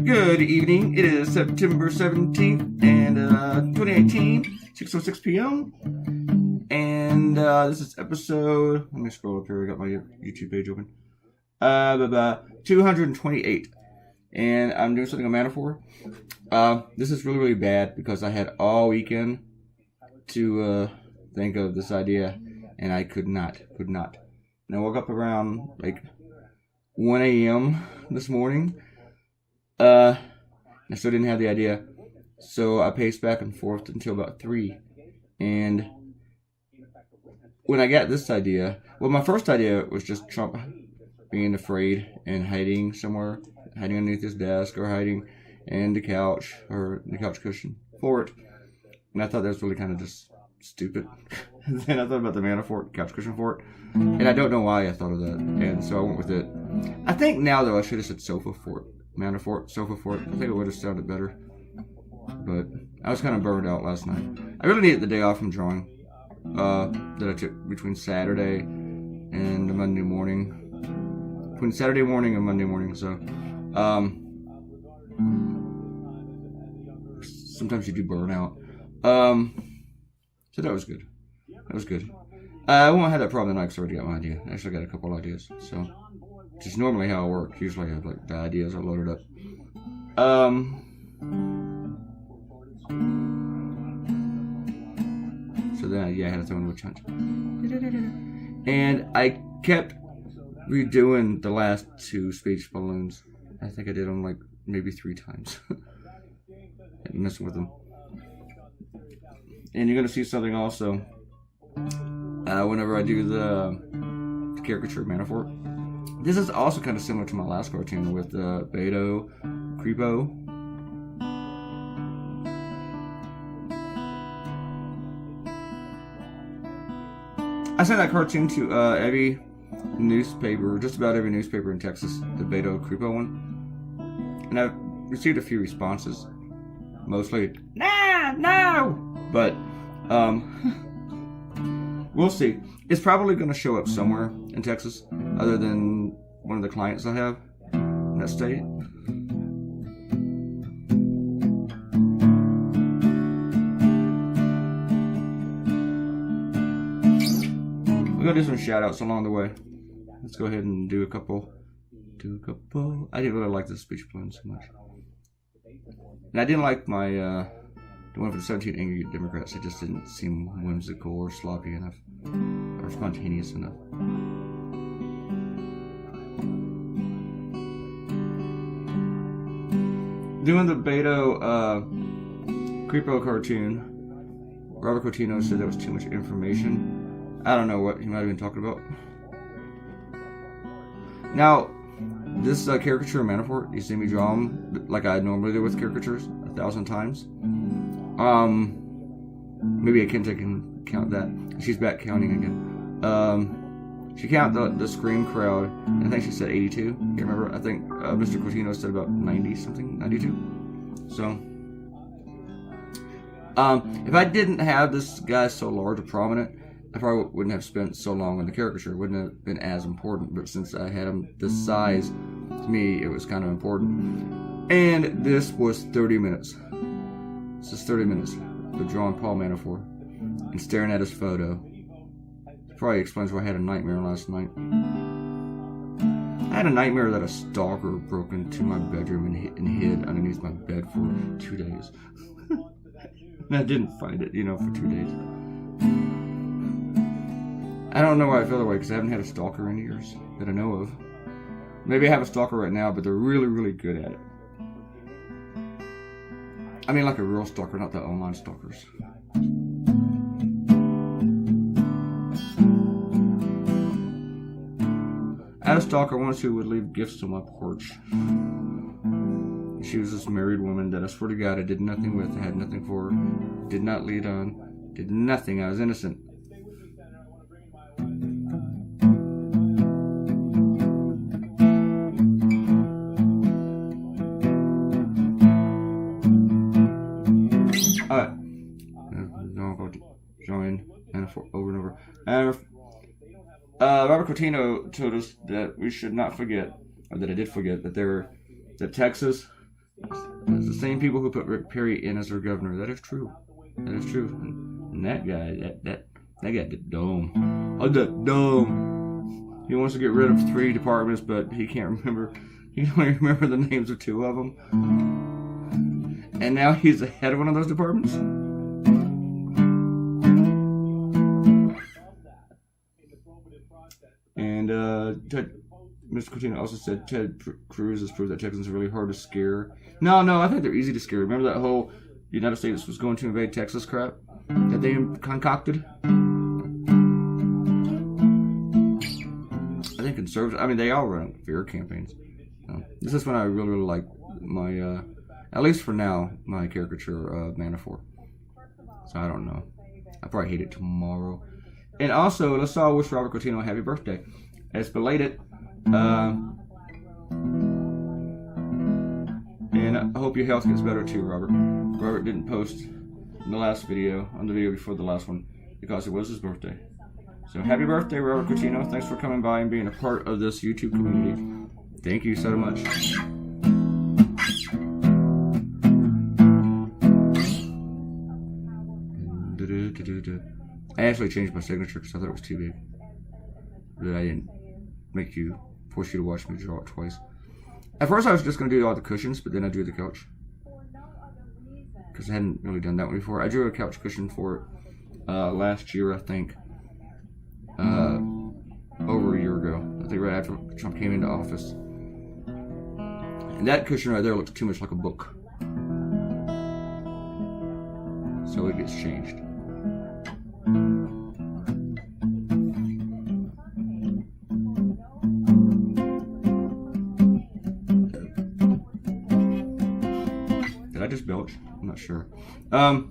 Good evening. It is September 17th and 2018, 6:06 p.m. And this is episode, let me scroll up here, I got my YouTube page open. 228. And I'm doing something on Manafort. This is really, really bad because I had all weekend to think of this idea, and I could not. And I woke up around like 1 a.m. this morning. I still didn't have the idea, so I paced back and forth until about 3. And when I got this idea, well, my first idea was just Trump being afraid and hiding somewhere, hiding underneath his desk or hiding in the couch or the couch cushion fort. And I thought that was really kind of just stupid. Then I thought about the Manafort couch cushion fort, and I don't know why I thought of that, and so I went with it. I think now, though, I should have said sofa fort. Manafort, sofa fort. I think it would have sounded better. But I was kind of burned out last night. I really needed the day off from drawing that I took between Saturday and Monday morning. Between Saturday morning and Monday morning. So, sometimes you do burn out. So that was good. I won't have that problem tonight because I already got my idea. I actually got a couple ideas. So, which is normally how I work. Usually I have like the ideas are loaded up. So then, yeah, I had to throw in a chunk. And I kept redoing the last 2 speech balloons. I think I did them like maybe 3 times. And messing with them. And you're gonna see something also. Whenever I do the caricature of Manafort. This is also kind of similar to my last cartoon with Beto, Creepo. I sent that cartoon to every newspaper, just about every newspaper in Texas, the Beto Creepo one. And I've received a few responses. Mostly, no! But, we'll see. It's probably going to show up somewhere in Texas, other than one of the clients I have in that state. We're going to do some shout outs along the way. Let's go ahead and do a couple. I didn't really like this speech balloon so much. And I didn't like my, the one for the 17 Angry Democrats. It just didn't seem whimsical or sloppy enough. Or spontaneous enough. Doing the Beto Creepo cartoon, Robert Cotino said that was too much information. I don't know what he might have been talking about. Now, this caricature of Manafort, you see me draw him like I normally do with caricatures 1,000 times. Maybe I can count that. She's back counting again. She counted the scream crowd, and I think she said 82. Can't remember. I think Mr. Cotino said about 90 something, 92. So, if I didn't have this guy so large and prominent, I probably wouldn't have spent so long on the caricature. It wouldn't have been as important. But since I had him this size, to me, it was kind of important. And this was 30 minutes. This is 30 minutes of drawing Paul Manafort and staring at his photo. Probably explains why I had a nightmare last night. I had a nightmare that a stalker broke into my bedroom and hid underneath my bed for 2 days. And I didn't find it, for 2 days. I don't know why I feel that way, because I haven't had a stalker in years that I know of. Maybe I have a stalker right now, but they're really, really good at it. I mean like a real stalker, not the online stalkers. I had a stalker once who would leave gifts on my porch. She was this married woman that I swear to God I did nothing with, I had nothing for her, did not lead on, did nothing, I was innocent. Alright, join Manafort over and over. And Robert Coutinho told us that we should not forget, or that I did forget, that Texas is the same people who put Rick Perry in as their governor. That is true. That is true. And that guy, that guy did dumb. Oh, that dumb. He wants to get rid of 3 departments, but he can't remember. He can only remember the names of 2 of them. And now he's the head of one of those departments. And Mr. Coutinho also said Ted Cruz has proved that Texans are really hard to scare. No, I think they're easy to scare. Remember that whole United States was going to invade Texas crap that they concocted? I think conservatives, I mean, they all run fear campaigns. This is when I really like my, at least for now, my caricature of Manafort. So I don't know. I'll probably hate it tomorrow. And also, let's all wish Robert Coutinho a happy birthday. It's belated. And I hope your health gets better too, Robert. Robert didn't post in the last video, on the video before the last one, because it was his birthday. So happy birthday, Robert Coutinho. Thanks for coming by and being a part of this YouTube community. Thank you so much. I actually changed my signature because I thought it was too big. But I didn't force you to watch me draw it twice. At first I was just going to do all the cushions, but then I drew the couch. Because I hadn't really done that one before. I drew a couch cushion for it last year, I think. Over a year ago. I think right after Trump came into office. And that cushion right there looks too much like a book. So it gets changed. Did I just belch? I'm not sure. And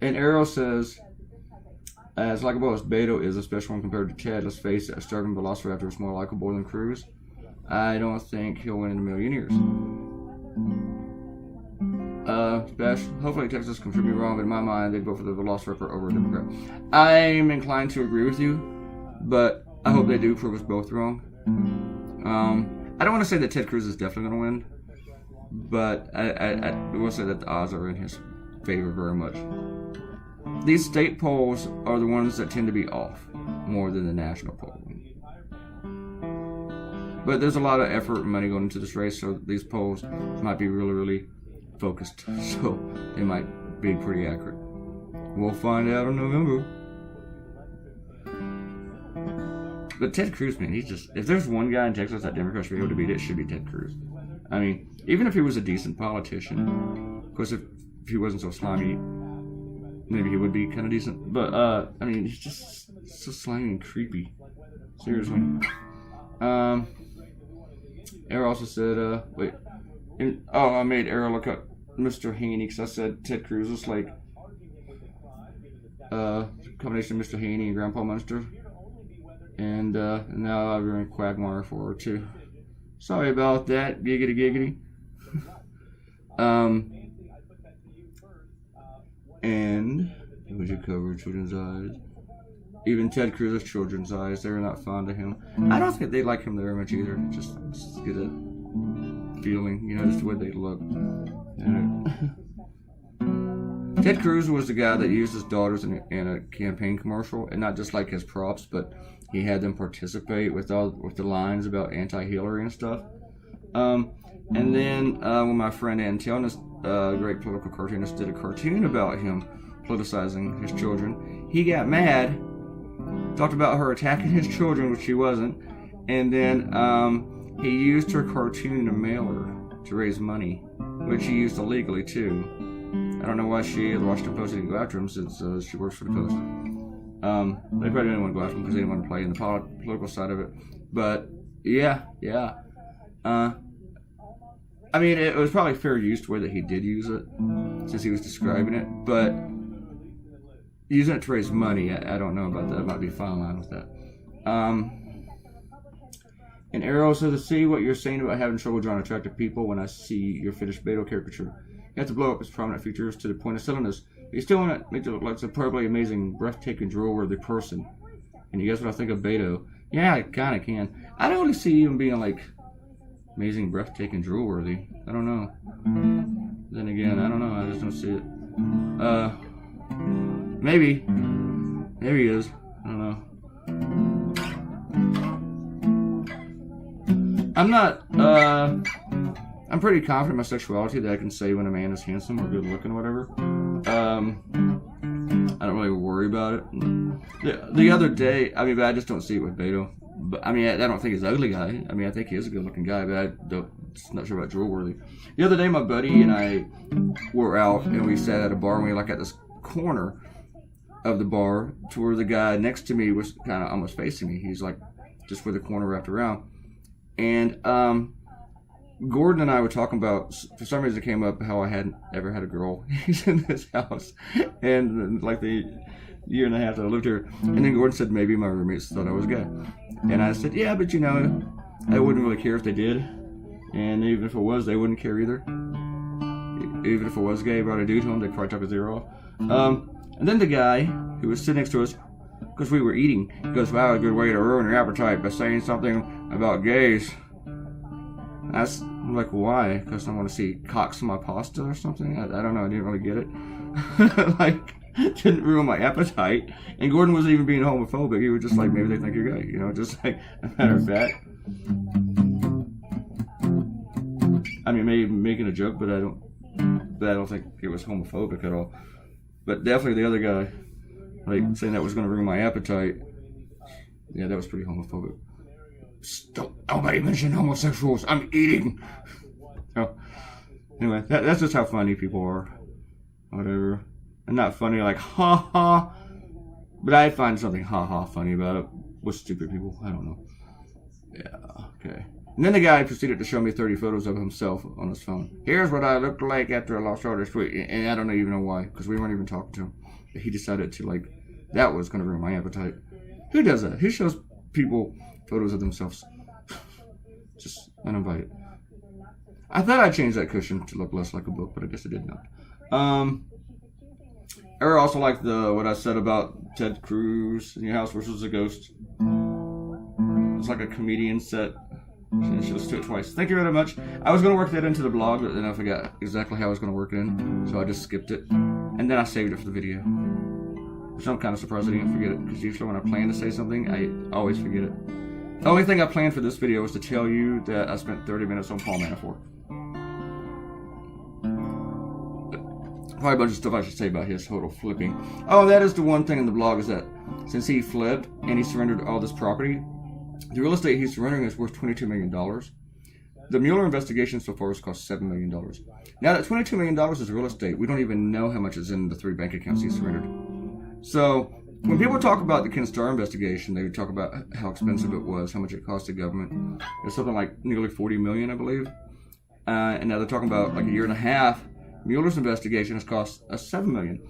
Arrow says, as likable as Beto is, a special one compared to Ted, let's face it, a starving velociraptor is more likable than Cruz. I don't think he'll win in a million years. Bash, hopefully Texas can prove me wrong, but in my mind, they'd vote for the velociraptor over a Democrat. I'm inclined to agree with you, but I hope they do prove us both wrong. I don't want to say that Ted Cruz is definitely going to win, but I will say that the odds are in his favor very much. These state polls are the ones that tend to be off more than the national poll. But there's a lot of effort and money going into this race, so these polls might be really, really focused. So they might be pretty accurate. We'll find out in November. But Ted Cruz, man, he's just... If there's one guy in Texas that Democrats should be able to beat, it should be Ted Cruz. I mean, even if he was a decent politician, of course, if he wasn't so slimy, maybe he would be kind of decent. But, I mean, he's just so slimy and creepy. Seriously. Arrow also said, I made Arrow look up Mr. Haney because I said Ted Cruz is like combination of Mr. Haney and Grandpa Munster. And now I've been Quagmire for her too. Sorry about that, giggity giggity. And would you cover children's eyes? Even Ted Cruz's children's eyes, they're not fond of him. I don't think they like him very much either. Just get a feeling, just the way they look. Ted Cruz was the guy that used his daughters in a campaign commercial, and not just like his props, but he had them participate with the lines about anti-Hillary and stuff. And then when my friend Antelnus, a great political cartoonist, did a cartoon about him politicizing his children, he got mad, talked about her attacking his children, which she wasn't, and then he used her cartoon in a mailer to raise money, which he used illegally too. I don't know why the Washington Post didn't go after him since she works for the Post. They probably didn't want to go after him because they didn't want to play in the political side of it. But yeah. I mean, it was probably fair use the way that he did use it, since he was describing it. But using it to raise money, I don't know about that. I might be a fine line with that. And Arrow says, to see what you're saying about having trouble drawing attractive people when I see your finished Beto caricature. You have to blow up his prominent features to the point of silliness. He's still want to make it look like a superbly amazing, breathtaking, drool-worthy person. And you guess what I think of Beto? Yeah, I kind of can. I don't really see him being like amazing, breathtaking, drool-worthy. I don't know. Then again, I don't know. I just don't see it. Maybe he is. I don't know. I'm pretty confident in my sexuality that I can say when a man is handsome or good looking or whatever. I don't really worry about it. The other day, I mean, but I just don't see it with Beto. But I mean, I don't think he's an ugly guy. I mean, I think he is a good looking guy, but I'm not sure about drool worthy. The other day, my buddy and I were out and we sat at a bar and we were like at this corner of the bar to where the guy next to me was kind of almost facing me. He's like just where the corner wrapped around. And Gordon and I were talking about, for some reason it came up how I hadn't ever had a girl. He's in this house, and like the year and a half that I lived here. And then Gordon said maybe my roommates thought I was gay. And I said, yeah, but you know, I wouldn't really care if they did. And even if it was, they wouldn't care either. Even if it was gay, brought a dude to them, they'd probably talk his ear off. And then the guy who was sitting next to us, because we were eating, he goes, wow, a good way to ruin your appetite by saying something about gays. I'm like, why? Because I want to see cocks in my pasta or something? I don't know. I didn't really get it. Like, didn't ruin my appetite. And Gordon wasn't even being homophobic. He was just like, maybe they think you're gay. You know, just like a matter of fact. I mean, maybe making a joke, but I don't think it was homophobic at all. But definitely the other guy, like, saying that was going to ruin my appetite. Yeah, that was pretty homophobic. Don't nobody mention homosexuals. I'm eating. So, anyway, that's just how funny people are. Whatever. And not funny like ha ha. But I find something ha ha funny about it with stupid people. I don't know. Yeah, okay. And then the guy proceeded to show me 30 photos of himself on his phone. Here's what I looked like after I lost all this weight. And I don't even know why, because we weren't even talking to him. But he decided to, like, that was going to ruin my appetite. Who does that? Who shows people photos of themselves? Just uninvited. I thought I changed that cushion to look less like a book, but I guess I did not. I also like what I said about Ted Cruz in your house versus a ghost. It's like a comedian set. She listened to it twice. Thank you very much. I was going to work that into the blog, but then I forgot exactly how I was going to work it in, so I just skipped it. And then I saved it for the video. So I'm kind of surprised I didn't forget it, because usually when I plan to say something, I always forget it. The only thing I planned for this video was to tell you that I spent 30 minutes on Paul Manafort. Probably a bunch of stuff I should say about his total flipping. Oh, that is the one thing in the blog, is that since he flipped and he surrendered all this property, the real estate he's surrendering is worth $22 million. The Mueller investigation so far has cost $7 million. Now that $22 million is real estate, we don't even know how much is in the 3 bank accounts he surrendered. So when people talk about the Ken Starr investigation, they talk about how expensive it was, how much it cost the government. It's something like nearly $40 million, I believe. And now they're talking about like a year and a half. Mueller's investigation has cost us $7 million.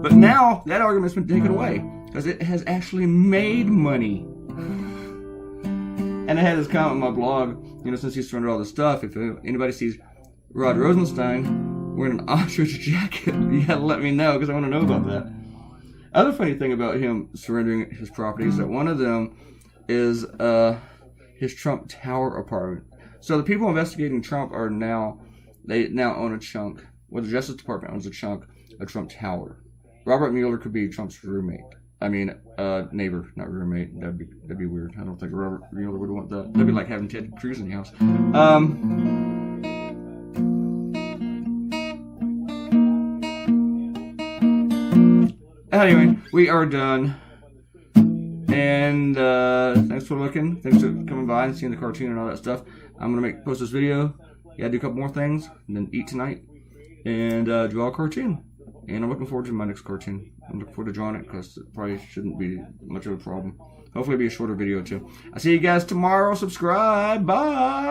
But now that argument's been taken away because it has actually made money. And I had this comment on my blog, you know, since he surrendered all this stuff, if anybody sees Rod Rosenstein wearing an ostrich jacket, you gotta let me know because I want to know about that. Other funny thing about him surrendering his property is that one of them is his Trump Tower apartment. So the people investigating Trump they now own a chunk. Well, the Justice Department owns a chunk of Trump Tower. Robert Mueller could be Trump's roommate. I mean, neighbor, not roommate. That'd be weird. I don't think Robert Mueller would want that. That'd be like having Ted Cruz in the house. Anyway, we are done. And thanks for looking. Thanks for coming by and seeing the cartoon and all that stuff. I'm gonna post this video. Yeah, do a couple more things, and then eat tonight, and draw a cartoon. And I'm looking forward to my next cartoon. I'm looking forward to drawing it because it probably shouldn't be much of a problem. Hopefully it'll be a shorter video too. I'll see you guys tomorrow. Subscribe. Bye.